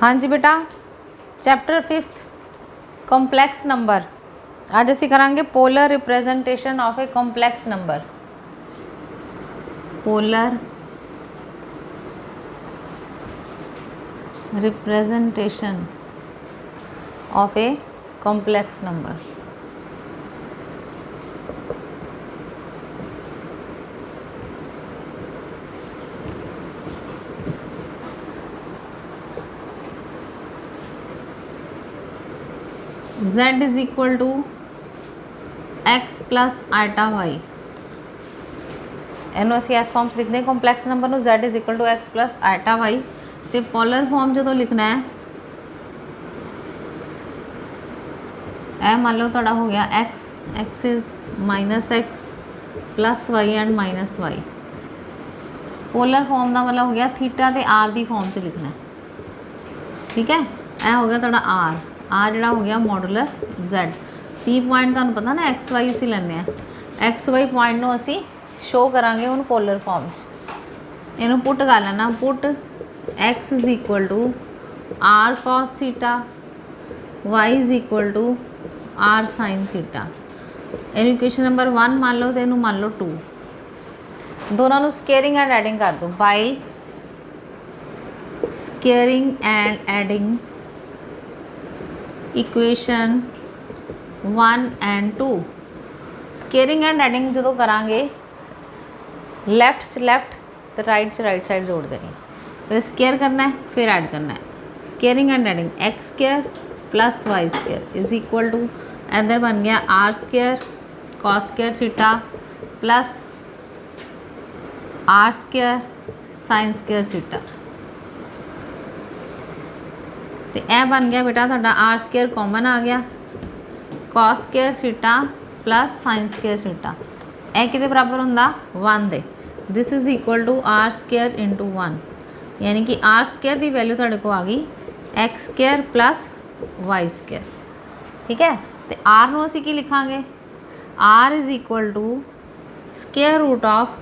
हाँ जी बेटा, chapter 5 complex number. आज असी करांगे polar representation of a complex number. Polar representation of a complex number. z is equal to x plus iota y. एनू असी इस फॉर्म लिखते हैं कॉम्प्लैक्स नंबर में z is equal to x plus iota y. तो polar form जो लिखना है ए मान लो थोड़ा हो गया x is minus x plus y and minus y. Polar form का मतलब हो गया थीटा तो आर की फॉर्म च लिखना है, ठीक है। यह हो गया थोड़ा आर जोड़ा हो गया मॉडुलस z। पी पॉइंट तुहानूं पता ना एक्स वाई असी लैने एक्स वाई पॉइंट नूं असी शो करांगे हुण पोलर फॉर्म च। इनू पुट कर लेना, put x is equal to r cos theta, y is equal to r sine theta. In equation number 1 मान लो तो इनू मान लो 2। दोनों नूं स्केयरिंग एंड एडिंग कर दो by squaring and adding equation 1 and 2। Squaring and adding जो करांगे लैफ्ट च लैफ्ट तो राइट च राइट साइड जोड़ देनी। फिर स्केयर करना है फिर ऐड करना है। Squaring and adding x square plus y square is equal to इधर बन गया r square cos square theta plus r square sine square theta. तो यह बन गया बेटा थोड़ा आर स्केयर कॉमन आ गया, cos square theta plus sine square theta. यह कि बराबर होंदा 1 दे। This is equal to r square into 1, यानी कि आर स्केयर की वैल्यू थोड़े को आ गई x square plus y square, ठीक है। तो आर नूं असीं की लिखांगे r is equal to square root of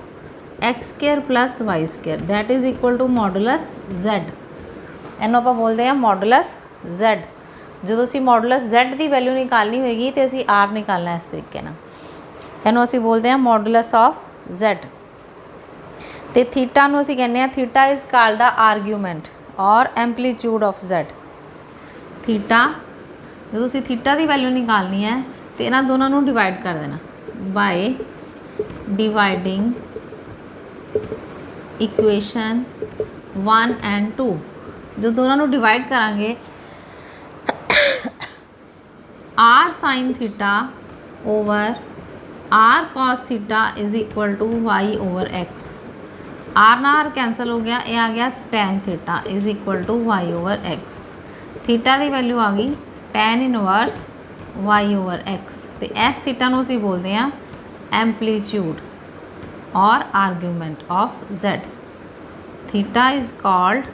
x square plus y square that is equal to modulus z। इनू आप बोलते हैं मॉडुलस z। जो असी मॉडुलस z की वैल्यू निकालनी होगी तो असी r निकालना इस तरीके ना। इनू असी बोलते हैं मॉडुलस ऑफ z। तो थीटा नू असी कहने theta is called the argument और एम्पलीट्यूड ऑफ z। थीटा जो असी थीटा की वैल्यू निकालनी है तो इन्होंने दोनों नू डिवाइड कर देना बाय डिवाइडिंग इक्वेशन 1 एंड 2। जो दोनों नू डिवाइड करांगे r sine theta over r cos theta is equal to y over x. R ना आर कैंसल हो गया, ये आ गया tan theta is equal to y over x. Theta की वैल्यू आ गई tan inverse y over x. तो इस थीटा नू असीं बोलते हैं एम्पलीट्यूड और argument of z। Theta is called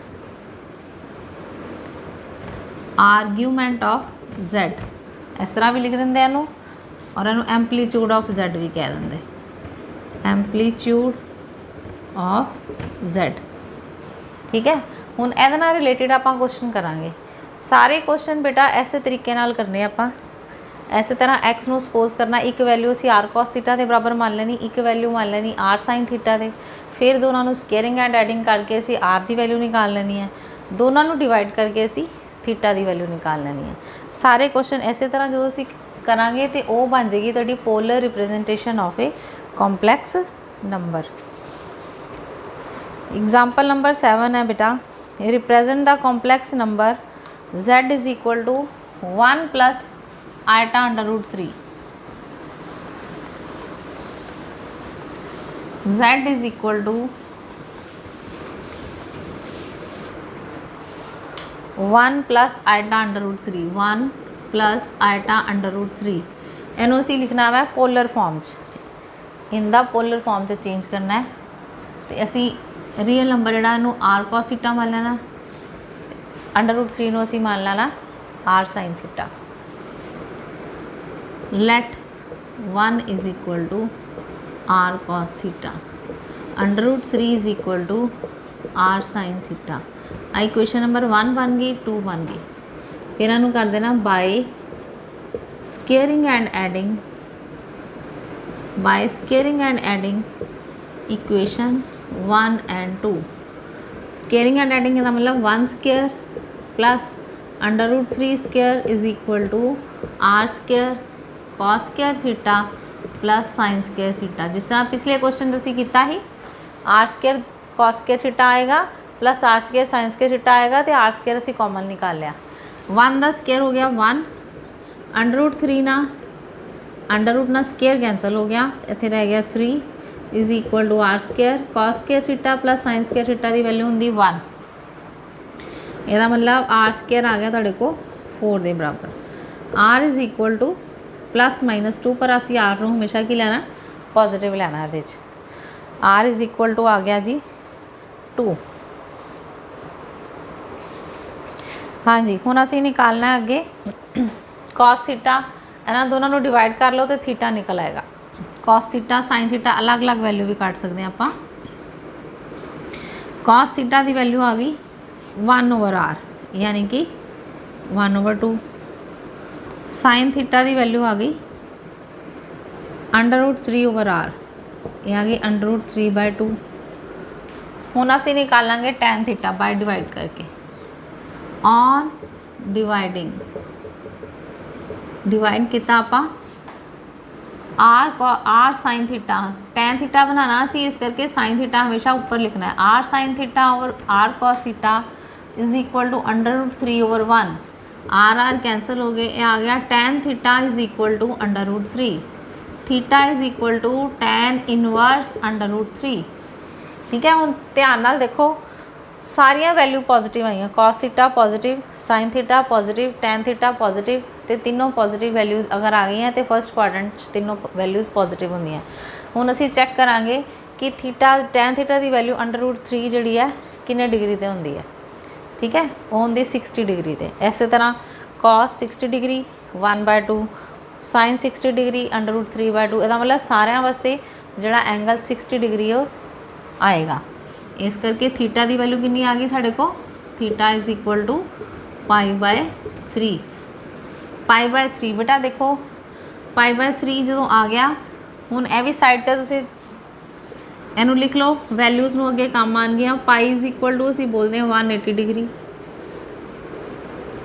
argument of z। इस तरह भी लिख देंगे इनू और इनू एम्पलीट्यूड ऑफ z भी कह देंगे, एम्पलीट्यूड ऑफ z, ठीक है। हुण इहदे नाल रिलेटेड आपां क्वेश्चन करांगे। सारे क्वेश्चन बेटा ऐसे तरीके नाल करने आपां। इस तरह एक्स नू सपोज करना एक वैल्यू असी आर कॉस थीटा के बराबर मान लेनी, एक वैल्यू मान लेनी आर साइन थीटा के। फिर दोनों नू स्केयरिंग एंड एडिंग करके असी आर की वैल्यू निकाल लेनी है, दोनों नू डिवाइड करके असी थीटा की वैल्यू निकाल लेनी है। सारे क्वेश्चन इस तरह जो असी करांगे तो वह बन जाएगी तुहाडी polar representation of a complex number. Example number 7 है बेटा, represent the complex number z is equal to 1 plus iota under root 3। z is equal to 1 plus iota under root 3, 1 plus iota under root 3। इनू असी लिखना है polar form च, इनका polar form च change करना है। तो असी रियल नंबर जोड़ा इनू आर कॉस थीटा मान लेना, अंडर रूट 3 नू असी मान लेना r sine theta. Let 1 is equal to r cos theta, under root 3 is equal to r sine theta. Equation number 1 बन गई, 2 बन गई। फिर इन्हों कर देना by squaring and adding, by squaring and adding equation 1 and 2। Squaring and adding का मतलब 1 square plus √3 square is equal to r square cos square theta plus sine square theta. जिस तरह पिछले क्वेश्चन असी किया ही, r square cos square theta आएगा plus r square sine square theta आएगा, तो आर स्केयर असी कॉमन निकाल लिया। 1 का स्केयर हो गया 1, √3 ना स्केयर कैंसल हो गया, इतने रह गया 3 is equal to r square cos square theta plus sine square theta की वैल्यू होंगी 1। यदा मतलब आर स्केयर आ गया तुहाडे को 4 के बराबर। आर इज इक्वल टू +-2, पर असी आर को हमेशा की लेना पॉजिटिव लेना ये। आर इज इक्वल टू आ गया जी 2। हाँ जी, हुण असी निकालना है अगे कॉस थीटा, इन्होंने दोनों को डिवाइड कर लो तो थीटा निकल आएगा। कॉस थीटा साइन थीटा अलग अलग वैल्यू भी कट सकते हैं आप। कॉस थीटा की वैल्यू आ गई 1/r यानी कि 1/2। साइन थीटा की वैल्यू आ गई √3/r, यह आ गई √3/2। हुण असी निकालेंगे टैन थीटा बाय डिवाइड करके। ऑन डिवाइडिंग डिवाइड किया आप r sine theta, tan theta बनाना सी, इस करके साइन थीटा हमेशा ऊपर लिखना है। आर साइन थीटा और r cos theta is equal to √3/1। R cancel हो गए, ये आ गया tan theta is equal to √3। Theta is equal to tan inverse √3। ठीक है, हम ध्यान नाल देखो सारिया वैल्यू पॉजिटिव आई, cos theta positive, sine theta positive, tan theta positive, तो तीनों पॉजिटिव वैल्यूज़ अगर आ गई हैं तो फर्स्ट क्वाड्रेंट तीनों वैल्यूज़ पॉजिटिव होंगी। हुण असी चैक करांगे कि थीटा टैन थीटा की वैल्यू √3 जी है कितने डिग्री ते होंदी है। ठीक है, वो होंगी 60 डिग्री ते। इस तरह कॉस 60 डिग्री 1/2, साइन 60 डिग्री √3/2। इसका मतलब सारे वास्ते जोड़ा एंगल 60 डिग्री वो आएगा। इस करके थीटा की वैल्यू कितनी आ गई साढ़े को, थीटा इज इक्वल टू π/3। π/3 बेटा देखो π/3 जो आ गया, हुण यह भी साइड पर तुसीं इनू लिख लो, वैल्यूज़ में अगे काम आन गया। पाई इज इक्वल टू असी बोलते हैं 180 डिग्री,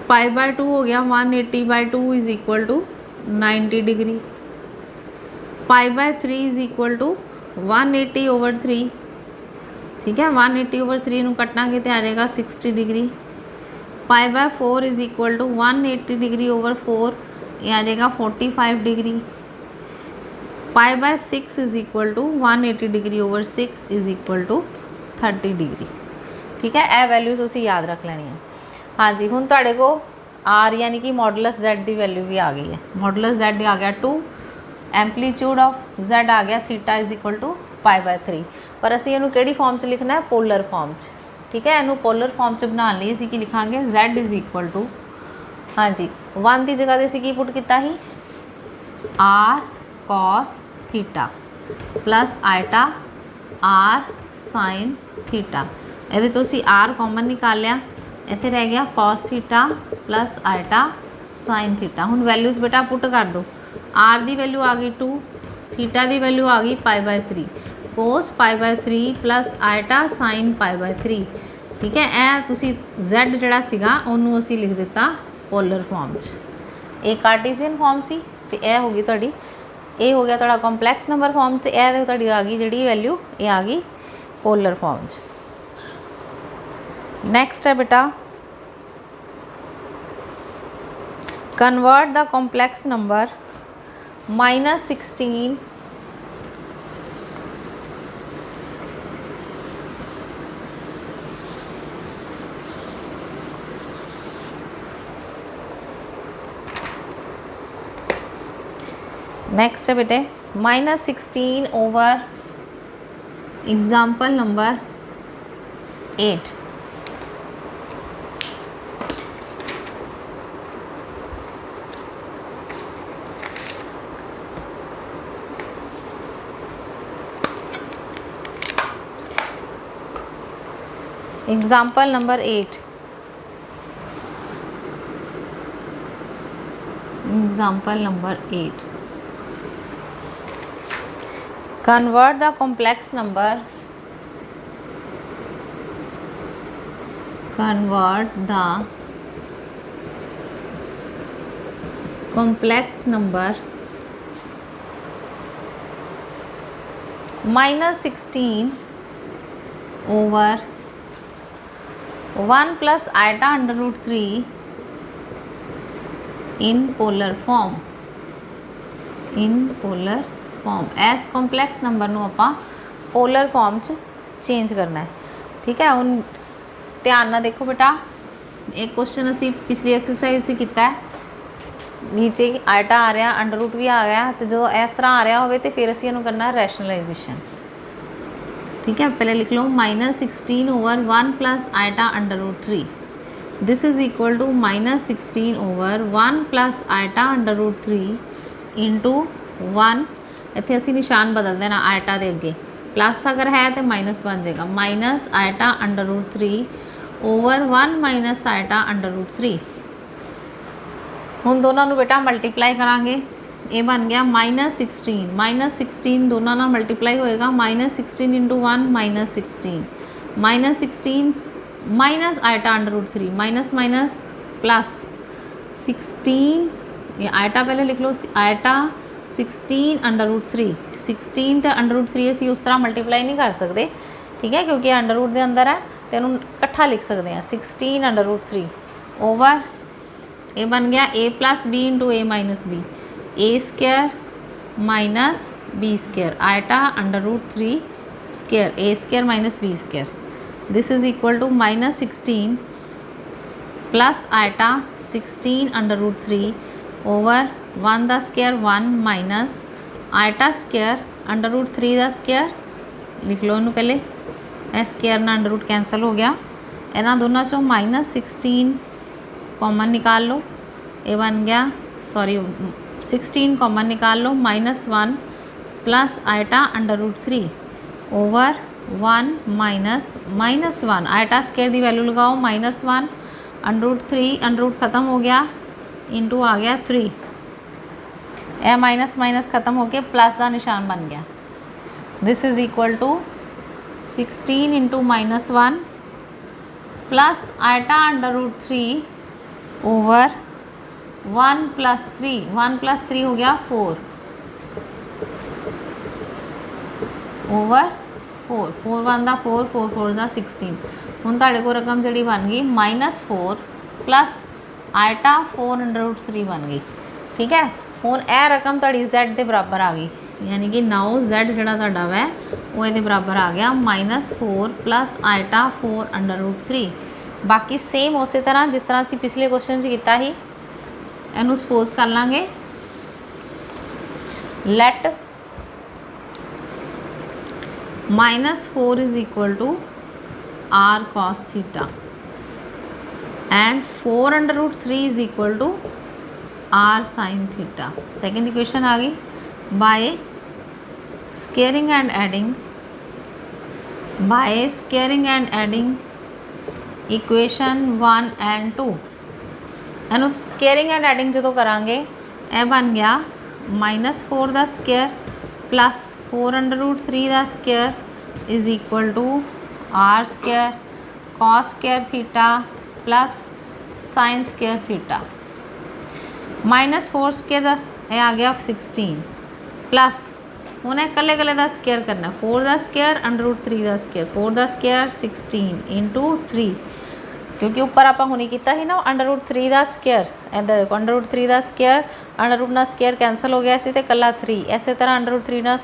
π/2 हो गया 180/2 is equal to 90 degree. π/3 is equal to 180/3। ठीक है, 180/3 ਨੂੰ ਕੱਟਾਂਗੇ तो आ जाएगा 60 degree. π/4 is equal to 180 degree over 4, ये आ जाएगा 45 degree. π/6 is equal to 180 degree over 6 is equal to 30 degree. ठीक है, यह वैल्यूज़ उसी याद रख लेनी है। हाँ जी, हुण तुहाडे को आर यानी कि मॉडुलस Z की वैल्यू भी आ गई है। मॉडुलस Z आ गया 2, एंपलीट्यूड ऑफ Z आ गया थीटा इज इक्वल टू π/3। पर असी इनू किहड़ी फॉर्म च लिखना है, पोलर फॉर्म च। ठीक है, इनू पोलर फॉर्म च बनाने लिए असी की लिखांगे Z इज इक्वल टू, हाँ जी 1 की जगह असी की पुट किया ही r cos theta plus iota r sine theta. ये असी आर कॉमन निकाल लिया, इतने रह गया cos theta plus iota sine theta. हुण वैल्यूज़ बेटा पुट कर दो, आर की वैल्यू आ गई 2, थीटा की वैल्यू आ गई π/3, कोस π/3 प्लस आयटा साइन π/3। ठीक है, यह तुसी Z जिहड़ा सीगा उन्होंने असी लिख दिता पोलर फॉर्म च। एक कार्टीजियन फॉर्म सी तो यह हो गई तुहाडी, ये हो गया थोड़ा कॉम्पलैक्स नंबर फॉर्म, तो यह तुहाडी आ गई जी वैल्यू, ये आ गई पोलर फॉर्म च। नैक्सट है बेटा convert the complex number -16 next है बेटे -16 over example number 8। Example number 8, example number 8, convert the complex number, convert the complex number -16 over 1 plus iota under root 3 in polar form, in polar form। S complex number ਨੂੰ ਆਪਾਂ polar farm 'ਚ change ਕਰਨਾ ਹੈ। ਠੀਕ ਹੈ, ਹੁਣ ਧਿਆਨ ਨਾਲ ਦੇਖੋ ਬੇਟਾ, एक क्वेश्चन असी पिछली एक्सरसाइज 'ਚ ਕੀਤਾ है। नीचे आयटा आ रहा, अंडर रूट भी आ गया, तो जो इस तरह आ रहा हो तो फिर असी इन्हू करना रैशनलाइजेशन। ठीक है, पहले लिख लो -16 over 1 plus iota under root 3, this is equal to -16 over 1 plus iota under root 3 into 1। इतने असी निशान बदल देना आयटा के अगे, प्लस अगर है तो माइनस बन जाएगा, minus iota under root 3 over 1 minus iota under root 3। हुण दोनों बेटा मल्टीप्लाई करांगे, ये बन गया -16, -16 दोनों ना मल्टीप्लाई होएगा, -16 into 1 -16, -16 minus iota under root 3, minus minus plus 16, ये आयटा पहले लिख लो, आयटा 16 अंडर रूट 3, 16 तो अंडर रूट 3 असी उस तरह मल्टीप्लाई नहीं कर सकते। ठीक है, क्योंकि अंडर रूट के अंदर है तो इन्हू इकट्ठा लिख सकते हैं, 16 अंडर रूट 3 ओवर ये बन गया a plus b into a minus b, a square minus b square, iota under root 3 square, a square minus b square, this is equal to -16 plus iota 16 under root 3 over 1 का square 1 minus iota square under root 3 का square, लिख लो इन्हू पहले, square ना under root cancel हो गया, इन्होंने दोनों चों -16 कॉमन निकाल लो, ये बन गया, सॉरी 16 कॉमन निकाल लो, -1 plus iota under root 3 over 1 minus -1, iota square की वैल्यू लगाओ -1, अंडर रूट 3 अंडर रूट खत्म हो गया, इंटू आ गया 3, यह माइनस माइनस खत्म हो गया, प्लस का निशान बन गया, this is equal to 16 into -1 plus iota under root 3 over 1 plus 3, 1 plus 3 हो गया 4 ओवर 4, 4 1 का 4, 4 4 का 16। हुण तुहाडे कोल रकम जिहड़ी बन गई -4 प्लस आयटा 4 अंडर रूट 3 बन गई। ठीक है, हुण यह रकम तुहाडी Z के बराबर आ गई, यानी कि नाउ Z जिहड़ा तुहाडा वै वो इहदे बराबर आ गया -4 प्लस आयटा 4 अंडर रूट 3। बाकी सेम उस तरह जिस तरह असीं पिछले क्वेश्चन किया ही, इनू सपोज कर लांगे, let -4 is equal to r cos theta and 4 under root 3 is equal to r sin theta. Second equation आ गई, by squaring and adding, by squaring and adding equation 1 and 2, इनू स्केयरिंग एंड एडिंग जो करांगे, यह बन गया -4 का square plus 4 under root 3 का square is equal to r square cos square theta plus sine square theta, -4 square का यह आ गया 16 प्लस उन्हें कले कले का स्क्र करना, 4 का स्क्र अंडर रूट 3 का स्क्र, 4 का स्क्र 16 इंटू 3, क्योंकि उपर आप हुणे किया ही ना अंडर रूट 3 का स्क्र, इधर देखो अंडर रूट 3 का स्क्र, अंडर रूट ना स्क्र कैंसल हो गया सी तो कला 3, इस तरह अंडर रूट 3 ना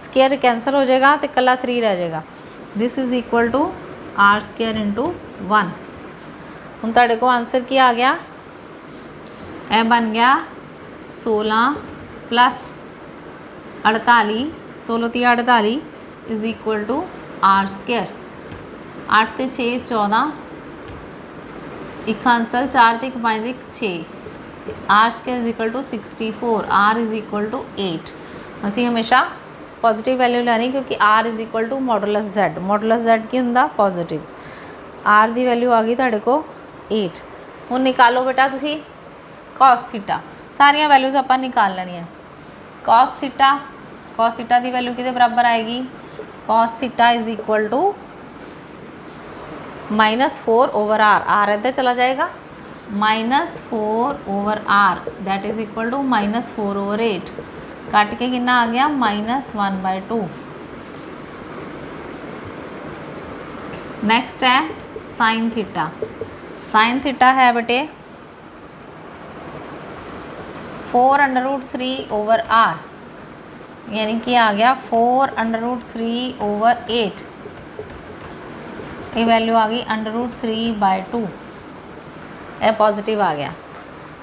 स्क्र कैंसल हो जाएगा तो कला 3 रह जाएगा, this is equal to r square into 1। हुण तुहाडे को आंसर की आ गया, यह बन गया 16 प्लस 48, 16 ती 48 is equal to r square, 8 ते 6 14, एक आंसर 4 ते 5 6, r square is equal to 64, r is equal to 8। असी हमेशा पॉजिटिव वैल्यू लैनी, क्योंकि r is equal to modulus Z, modulus Z की हुंदा पॉजिटिव, आर की वैल्यू आ गई तुहाडे को 8। हुण निकालो बेटा तुसी कॉस थीटा, सारिया वैल्यूज आपां निकाल लैणियां। कॉस थीटा की वैल्यू किहदे बराबर आएगी, cos theta is equal to -4/r, r इधर चला जाएगा, -4/r that is equal to -4/8, cut के कितना आ गया -1/2। नेक्स्ट है साइन थीटा है बेटे 4√3/r, यानी कि आ गया 4√3/8, ये वैल्यू आ गई √3/2, यह पॉजिटिव आ गया।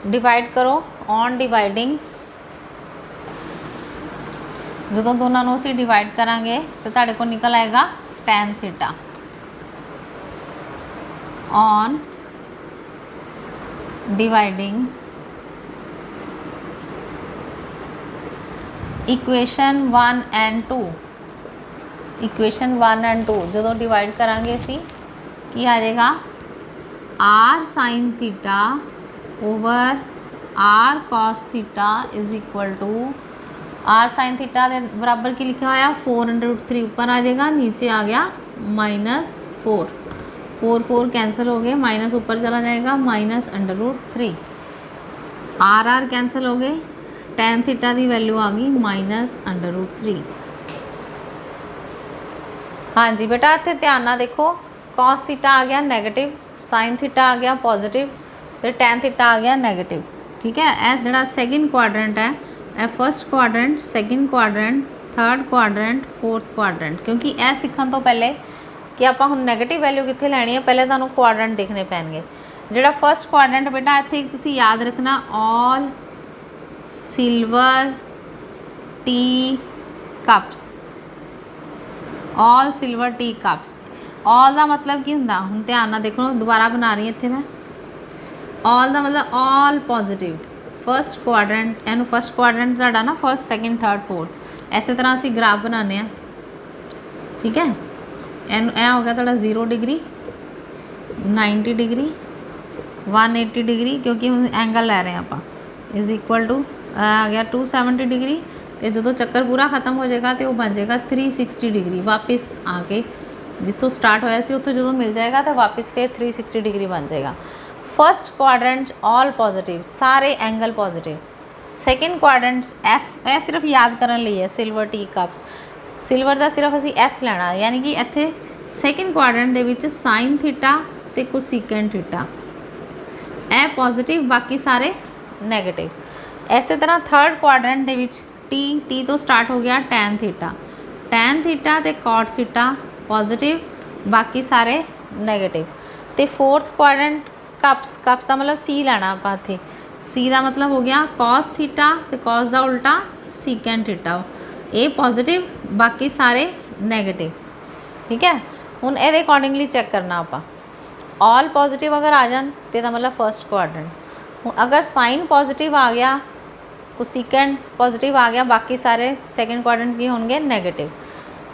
डिवाइड करो, ऑन डिवाइडिंग जो दोनों असी डिवाइड करांगे तो तुहाडे को निकल आएगा tan theta. On dividing equation 1 and 2, equation 1 and 2 जो डिवाइड करांगे असी की आ जाएगा r sin theta over r cos theta is equal to r sin theta के बराबर की लिखा होया 4√3 ऊपर आ जाएगा, नीचे आ गया -4, 4 कैंसिल हो गए, माइनस ऊपर चला जाएगा -√3, r कैंसिल हो गए, tan थीटा की वैल्यू आ गई -√3। हाँ जी बेटा इतने ध्यान ना देखो, cos थीटा आ गया नेगेटिव, sin थीटा आ गया पॉजिटिव, तो tan थीटा आ गया नेगेटिव। ठीक है, एस जो सैकेंड क्वाड्रेंट है, ए first quadrant, second quadrant, third quadrant, fourth quadrant, क्योंकि यह सीखने तो पहले कि आप हम नैगेटिव वैल्यू कितने लैनी है, पहले तुहानूं क्वाड्रेंट देखने पैणगे। जिहड़ा फर्स्ट क्वाड्रेंट बेटा इत्थे तुसीं याद रखना all silver T cups, all silver T cups. All का मतलब की हुंदा, हुण ध्यान नाल देखो, दोबारा बना रही इत्थे मैं। ऑल का मतलब ऑल पॉजिटिव, फर्स्ट क्वाड्रेंट, इनू फर्स्ट क्वाड्रेंट तुहाडा ना फर्स्ट सैकेंड थर्ड फोर्थ, इस तरह असीं ग्राफ बनाने हैं। ठीक है, एन ए हो गया तुहाडा 0 डिग्री, 90 डिग्री, 180 डिग्री, क्योंकि हम एंगल लै रहे हैं आप, इज इक्वल टू आ गया 270 डिग्री, तो जो चक्कर पूरा खत्म हो जाएगा तो वह बन जाएगा 360 डिग्री, वापस आके जितों स्टार्ट होया सी उत्थों जो मिल जाएगा तो वापस फिर 360 डिग्री बन जाएगा। फर्स्ट क्वाड्रेंट ऑल पॉजिटिव, सारे angle positive. Second quadrant S, ए सिर्फ याद करने लिए है, सिल्वर टी कप्स, सिल्वर का सिर्फ असी एस लेना, यानी कि इत्थे second quadrant they which sine theta ते कोसीकेंट थीटा, ए पॉजिटिव बाकी सारे नैगेटिव। इस तरह थर्ड क्वाड्रेंट दे विच टी तो स्टार्ट हो गया टैन थीटा ते कॉट थीटा पॉजिटिव, बाकी सारे नैगेटिव। तो फोर्थ क्वाड्रेंट कप्स का मतलब सी लेना आप इत्थे, सी का मतलब हो गया कॉस थीटा ते कॉस का उल्टा सीकेंट थीटा, ये पॉजिटिव बाकी सारे नैगेटिव। ठीक है, हुण इहदे अकॉर्डिंगली चैक करना आप, ऑल पॉजिटिव अगर आ जान तो मतलब फर्स्ट क्वाड्रेंट, अगर साइन पॉजिटिव आ गया, कोसीकेंट पॉजिटिव आ गया, बाकी सारे सैकेंड क्वाड्रेंट की होंगे नैगेटिव।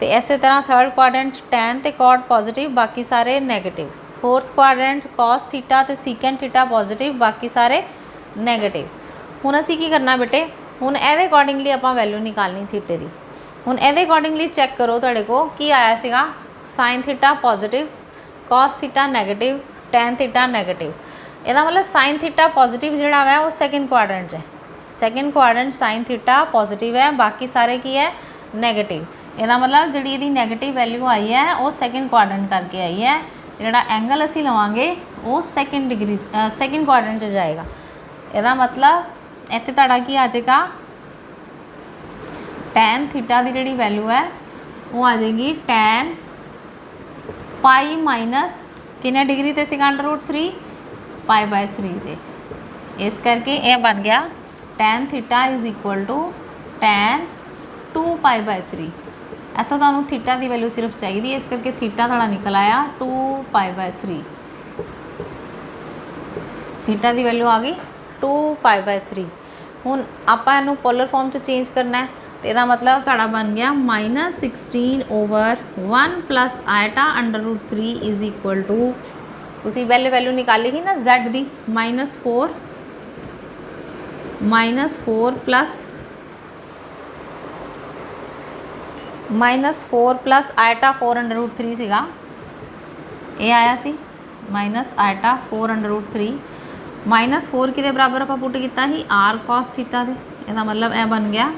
तो इस तरह थर्ड क्वाड्रेंट टैन ते कॉट पॉजिटिव, बाकी सारे negative. Fourth quadrant cos theta ते सीकेंट थीटा पॉजिटिव, बाकी सारे नैगेटिव। हुण असीं की करना बेटे, हुण इहदे अकॉर्डिंगली आपां वैल्यू निकालनी थीटे दी। हुण इहदे अकॉर्डिंगली चैक करो तुहाडे को की आया सीगा, sine theta positive, cos theta negative, tan theta negative. इहदा मतलब साइन थीटा पॉजिटिव जिहड़ा है वो सैकेंड क्वाड्रेंट है, second quadrant sine theta positive है, बाकी सारे की है नैगेटिव। इहदा मतलब जिहड़ी इहदी नैगेटिव वैल्यू आई है वो सैकेंड क्वाड्रेंट करके आई है, जिहड़ा एंगल असीं लवांगे वो सैकेंड डिग्री सैकेंड क्वाड्रेंट जाएगा। इहदा मतलब इत्थे तुहाडा की आ जाएगा, टैन थीटा की जिहड़ी वैल्यू है वो आ जाएगी टैन पाई माइनस कितने डिग्री ते सीगा √3 π/3 जे, इस करके यह बन गया tan theta is equal to tan 2 π/3। इतों तुहानूं थीटा की वैल्यू सिर्फ चाहिए, इस करके थीटा थोड़ा निकल आया 2 π/3, थीटा की वैल्यू आ गई 2 π/3। हुण आपां इहनूं पोलर फॉर्म च चेंज करना है, तो यदा मतलब तुहाडा बन गया -16/1 + आयटा √3 इज इक्वल टू तुसी पहले वैल्यू निकाली ही ना z दी -4 प्लस आयटा 4√3 सीगा, ये आया सी माइनस आयटा 4√3 -4 कि बराबर आप पुट किया ही r cos थीटा दे, इसका मतलब यह बन गया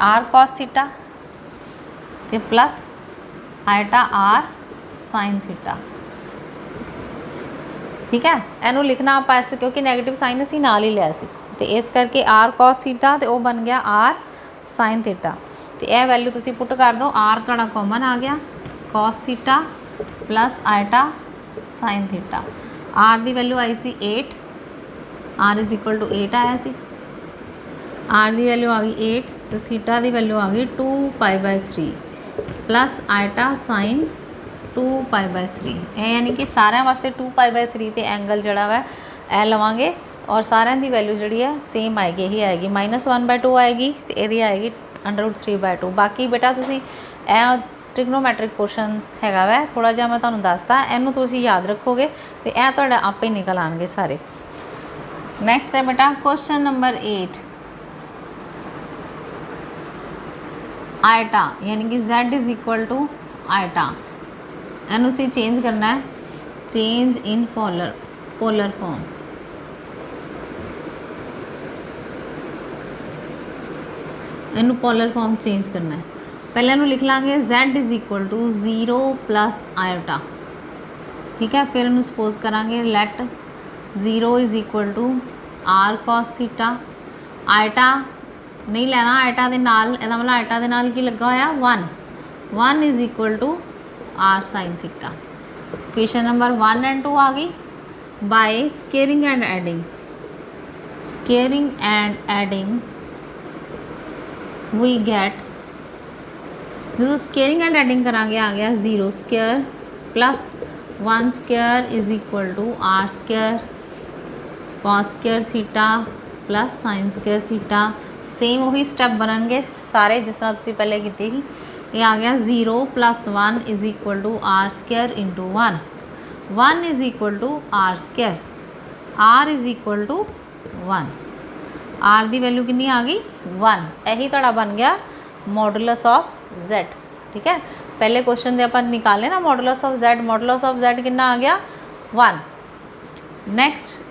r cos थीटा ते plus eta r sin theta. ठीक है, इनू लिखना आप ऐसे क्योंकि नैगेटिव साइन असी नाल ही लिया सी, तो इस करके r cos थीटा तो वह बन गया r sin थीटा। तो यह वैल्यू तुसी पुट कर दो, r तुहाडा कॉमन आ गया cos theta plus iota sin theta. r की वैल्यू आई सी 8, r इज इक्वल टू 8 आया सी, r की वैल्यू आ गई 8 तो थीटा की वैल्यू आ गई 2π/3 प्लस आयटा sin 2π/3। यानी कि सारे वास्ते 2π/3 तो एंगल जड़ा वा ए लवांगे और सारे की वैल्यू जी है सेम आएगी, यही आएगी -1/2 आएगी तो यही आएगी √3/2। बाकी बेटा तुसी ट्रिग्नोमैट्रिक पोर्शन हैगा वै थोड़ा जिहा मैं तुहानूं दसदा, इनू तुसी याद रखोगे तो यह तुहाडा आपे निकल आएंगे सारे। नैक्सट है बेटा क्वेश्चन नंबर 8, आयटा यानी कि z is equal to iota, एनू सी चेंज करना है, चेंज इन पोलर फॉर्म। इनू पोलर फॉर्म चेंज करना है, पहले इनू लिख लाँगे z is equal to 0 plus iota. ठीक है, फिर इनू सपोज करांगे let 0 is equal to r cos theta, iota नहीं लेना, आयटा दे नाल इहदा मतलब आयटा दे नाल की लगा होया 1 is equal to r sin theta. Question number 1 and 2 आ गई। By squaring and adding we get, जो स्केयरिंग एंड एडिंग करांगे आ गया 0 square plus 1 square is equal to r square cos square theta plus sin square theta. Same वही step बननगे सारे जिस तरह तुसीं पहले कीते ही। ये आ गया 0 + 1 is equal to r square into 1 is equal to r square, r is equal to 1, r की वैल्यू कितनी आ गई 1। यही तुहाडा बन गया मॉडुलस ऑफ z। ठीक है, पहले क्वेश्चन दे अपन निकाले ना मॉडुलस ऑफ z कितना आ गया 1। Next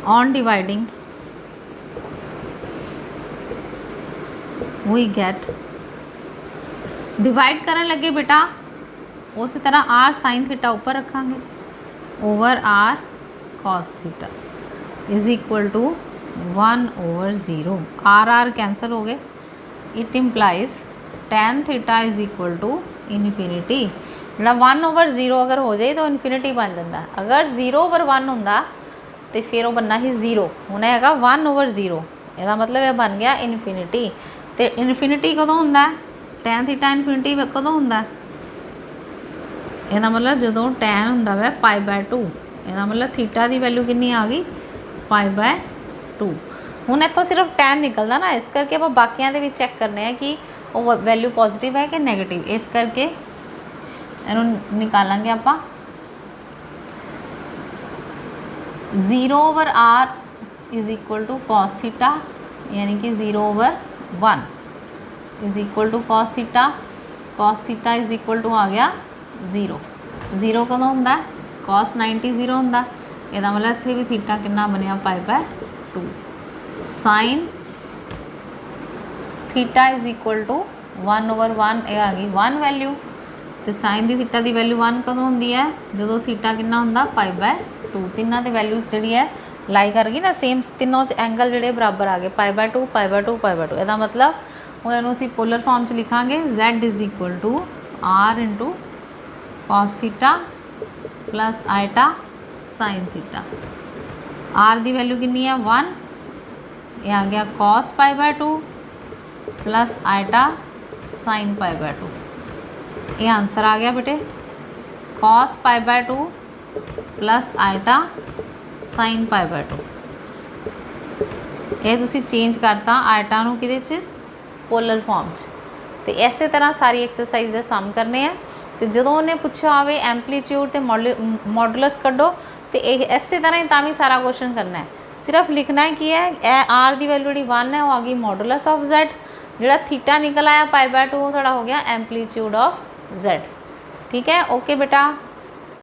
on dividing we get, divide करने लगे बेटा उस तरह r sin थीटा ऊपर रखांगे over r cos theta is equal to 1/0, r cancel हो गए। It implies tan theta is equal to infinity. जो 1/0 अगर हो जाए तो इनफिनिटी बन जाता है, अगर 0/1 होंदा तो फिर वो बनना ही 0, होना है 1/0, इसका मतलब यह बन गया इनफिनिटी। तो इनफिनिटी कदों होंदा है, tan थीटा इनफिनिटी कदों होंदा है, इसका मतलब जो tan होंदा वै π/2, इसका मतलब थीटा की वैल्यू कितनी आ गई π/2। हुण इत्थों सिर्फ tan निकलदा ना, इस करके आप बाकियां दे विच चैक करने हैं कि वो वैल्यू पॉजिटिव है कि नैगेटिव, इस करके इन्हूं निकालांगे आपां। 0/r is equal to cos theta यानी कि 0/1 is equal to cos theta is equal to आ गया 0 कदों होंदा cos 90 0 होंदा, इसका मतलब इत्थे भी थीटा कितना बनया π/2। Sine theta is equal to 1/1, ये आ गई 1 वैल्यू। तो साइन की थीटा की वैल्यू 1 कदों होंदी है जो थीटा कितना होंदा π/2। तिन्हों की वैल्यूज जी है लाई कर गई ना सेम, तीनों एंगल जोड़े बराबर आ गए π/2 π/2 π/2। इसका मतलब हम इन्हू असी पोलर फॉर्म च लिखांगे z is equal to r into cos theta plus iota sin theta. r की वैल्यू कितनी है 1, यह आ गया cos π/2 प्लस आयटा sin π/2। ये आंसर आ गया बेटे cos π/2 प्लस आयटा sin π/2। ये तुसी चेंज करता आयटा नूं किहदे च पोलर फॉर्म च। तो इस तरह सारी एक्सरसाइज दे सम करने हैं। तो तो ਜਦੋਂ ਉਹਨੇ ਪੁੱਛਿਆ ਹੋਵੇ ਐਂਪਲੀਟਿਊਡ ਤੇ ਮੋਡੂਲਸ ਕੱਢੋ ਤੇ ਇਹ ਇਸੇ ਤਰ੍ਹਾਂ ਹੀ ਤਾਂ ਵੀ ਸਾਰਾ ਕੁਐਸਚਨ ਕਰਨਾ ਹੈ। ਸਿਰਫ ਲਿਖਣਾ ਹੈ ਕੀ ਹੈ, ਇਹ ਆਰ ਦੀ ਵੈਲਿਊ ਜਿਹੜੀ 1 ਹੈ ਉਹ ਆ ਗਈ ਮੋਡੂਲਸ ਆਫ z, ਜਿਹੜਾ ਥੀਟਾ ਨਿਕਲ ਆਇਆ π/2 ਉਹ ਤੁਹਾਡਾ ਹੋ ਗਿਆ ਐਂਪਲੀਟਿਊਡ ਆਫ z। ठीक है, ओके बेटा।